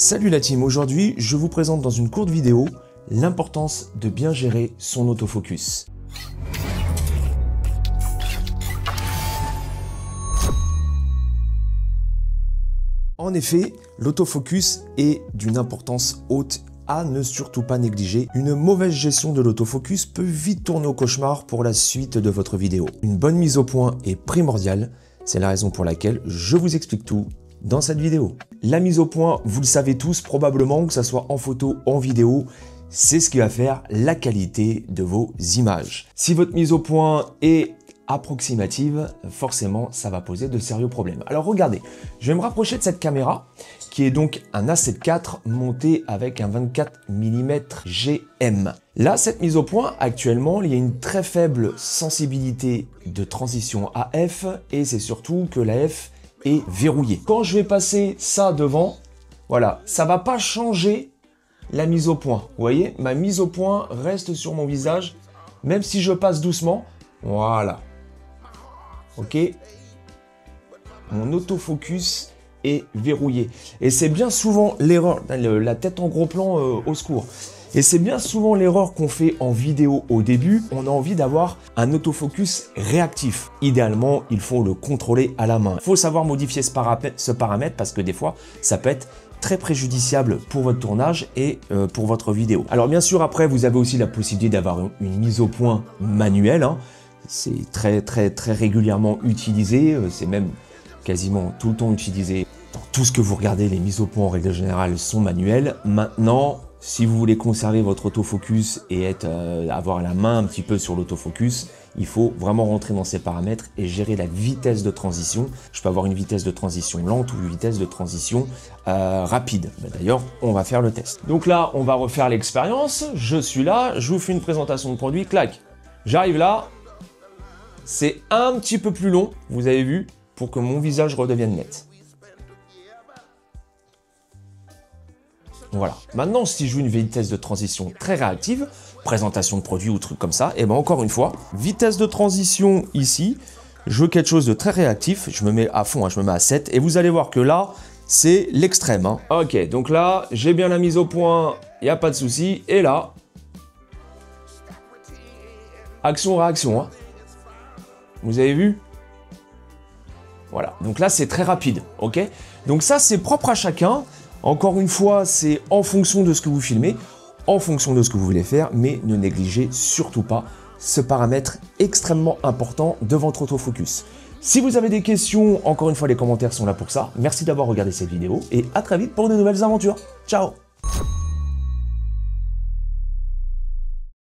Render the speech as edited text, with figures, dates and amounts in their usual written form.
Salut la team, aujourd'hui je vous présente dans une courte vidéo l'importance de bien gérer son autofocus. En effet, l'autofocus est d'une importance haute à ne surtout pas négliger. Une mauvaise gestion de l'autofocus peut vite tourner au cauchemar pour la suite de votre vidéo. Une bonne mise au point est primordiale, c'est la raison pour laquelle je vous explique tout dans cette vidéo. La mise au point, vous le savez tous probablement, que ce soit en photo ou en vidéo, c'est ce qui va faire la qualité de vos images. Si votre mise au point est approximative, forcément ça va poser de sérieux problèmes. Alors regardez, je vais me rapprocher de cette caméra qui est donc un A7 IV monté avec un 24 mm GM. Là, cette mise au point, actuellement, il y a une très faible sensibilité de transition AF et c'est surtout que la F est verrouillée. Quand je vais passer ça devant, voilà, ça va pas changer la mise au point. Vous voyez, ma mise au point reste sur mon visage, même si je passe doucement. Voilà. Ok. Mon autofocus est verrouillé. Et c'est bien souvent l'erreur, la tête en gros plan, au secours. Et c'est bien souvent l'erreur qu'on fait en vidéo au début. On a envie d'avoir un autofocus réactif. Idéalement, il faut le contrôler à la main. Il faut savoir modifier ce paramètre parce que des fois, ça peut être très préjudiciable pour votre tournage et pour votre vidéo. Alors bien sûr, après, vous avez aussi la possibilité d'avoir une mise au point manuelle. Hein. C'est très régulièrement utilisé. C'est même quasiment tout le temps utilisé. Dans tout ce que vous regardez, les mises au point en règle générale sont manuelles. Maintenant, si vous voulez conserver votre autofocus et avoir la main un petit peu sur l'autofocus, il faut vraiment rentrer dans ces paramètres et gérer la vitesse de transition. Je peux avoir une vitesse de transition lente ou une vitesse de transition rapide. D'ailleurs, on va faire le test. Donc là, on va refaire l'expérience. Je suis là, je vous fais une présentation de produit, clac. J'arrive là, c'est un petit peu plus long, vous avez vu, pour que mon visage redevienne net. Voilà. Maintenant, si je veux une vitesse de transition très réactive, présentation de produit ou truc comme ça, et bien encore une fois, vitesse de transition ici, je veux quelque chose de très réactif, je me mets à fond, hein, je me mets à 7, et vous allez voir que là, c'est l'extrême. Hein. Ok, donc là, j'ai bien la mise au point, il n'y a pas de souci, et là, action-réaction. Hein. Vous avez vu? Voilà, donc là, c'est très rapide, ok? Donc ça, c'est propre à chacun. Encore une fois, c'est en fonction de ce que vous filmez, en fonction de ce que vous voulez faire, mais ne négligez surtout pas ce paramètre extrêmement important de votre autofocus. Si vous avez des questions, encore une fois, les commentaires sont là pour ça. Merci d'avoir regardé cette vidéo et à très vite pour de nouvelles aventures. Ciao!